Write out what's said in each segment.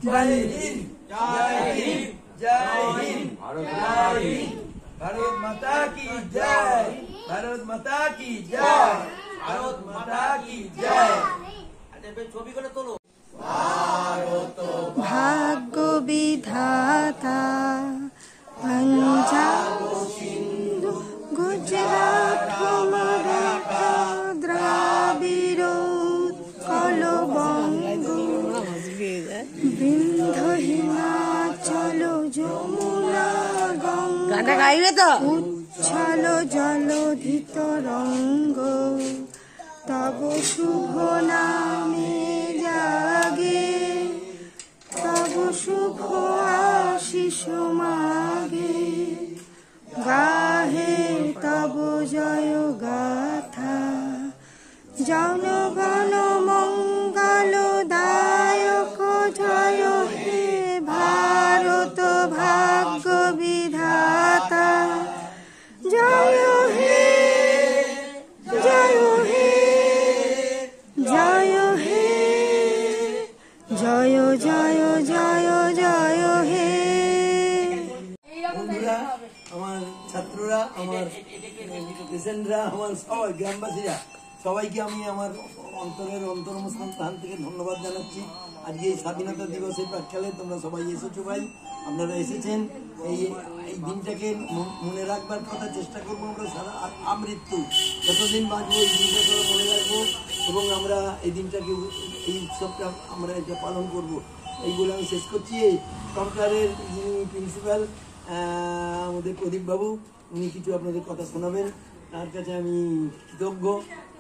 जय हिंद जय हिंद जय हिंद जय हिंद भारत माता की जय भारत माता की जय भारत माता की जय ছবি করে তোলো ভারত ভাগ্য বিধাতা পাঞ্জাব সিন্ধু গুজরাট মারাঠা দ্রাবিড় উৎকল বঙ্গ বিন্ধ্য হিমাচল যমুনা গঙ্গা গাইবে তো উচ্ছল জলধি তরঙ্গ তব শুভ নামে জাগে তব শুভ আশিস মাগে গাহে তব জয় গাথা জনগণ মঙ্গল দায়ক জয় হে ভারত ভাগ্য বিধাতা জয় হে জয় হে জয় হে জয় জয় জয় জয় হে। বন্ধুরা আমার ছাত্ররা আমার পেশেন্টরা আমার সবাই গ্রামবাসীরা সবাইকে আমি আমার অন্তরের অন্তর্মস্থান স্থান থেকে ধন্যবাদ জানাচ্ছি। আজকে এই স্বাধীনতা দিবসের প্রাক্কালে তোমরা সবাই এসেছো ভাই, আপনারা এসেছেন। এই দিনটাকে মনে রাখবার কথা চেষ্টা করবো আমরা সারা আমৃত্যু যতদিন বাঁচবো এই দিনটাকে মনে রাখবো এবং আমরা এই দিনটাকে এই উৎসবটা আমরা এটা পালন করবো এই বলে আমি শেষ করছি। এই কম্পিউটারের যিনি প্রিন্সিপাল আমাদের প্রদীপবাবু উনি কিছু আপনাদের কথা শোনাবেন, তার কাছে আমি কৃতজ্ঞ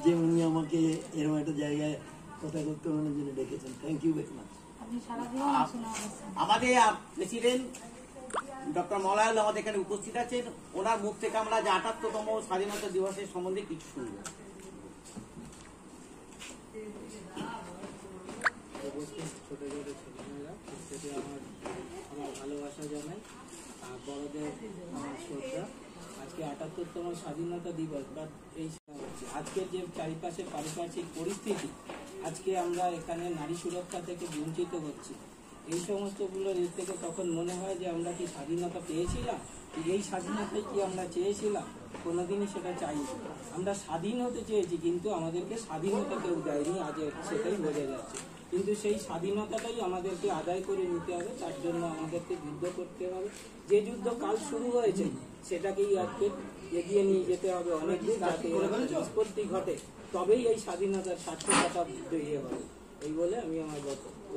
যে উনি আমাকে এরকম একটা জায়গায় কথা করতে ওনার জন্য ডেকেছেন। Thank you very much. আমাদের প্রেসিডেন্ট ডক্টর মলয় আমাদের এখানে উপস্থিত আছেন, ওনার মুখ থেকে আমরা যে ৭৮তম স্বাধীনতা দিবসের সম্বন্ধে কিছু শুনব। ছোট ছোট ছেলেমেয়েরা প্রত্যেকে আমার ভালোবাসা জানাই আর বড়দের আমার শ্রদ্ধা। আজকে ৭৮তম স্বাধীনতা দিবস বা এই আজকের যে চারিপাশে পারিপার্শ্বিক পরিস্থিতি, আজকে আমরা এখানে নারী সুরক্ষা থেকে বঞ্চিত হচ্ছি। এই সমস্তগুলোর এর থেকে তখন মনে হয় যে আমরা কি স্বাধীনতা পেয়েছিলাম, এই স্বাধীনতাই কি আমরা চেয়েছিলাম? কোনোদিনই সেটা চাইনি। আমরা স্বাধীন হতে চেয়েছি কিন্তু আমাদেরকে স্বাধীনতা কেউ দেয়নি, আজ সেটাই বোঝা যাচ্ছে। কিন্তু সেই স্বাধীনতাটাই আমাদেরকে আদায় করে নিতে হবে, তার জন্য আমাদেরকে যুদ্ধ করতে হবে। যে যুদ্ধ কাল শুরু হয়েছে সেটাকেই আজকে এগিয়ে নিয়ে যেতে হবে অনেক দূর, যাতে নিষ্পত্তি ঘটে, তবেই এই স্বাধীনতার সার্থকতা তৈরি হবে। এই বলে আমি আমার বক্তব্য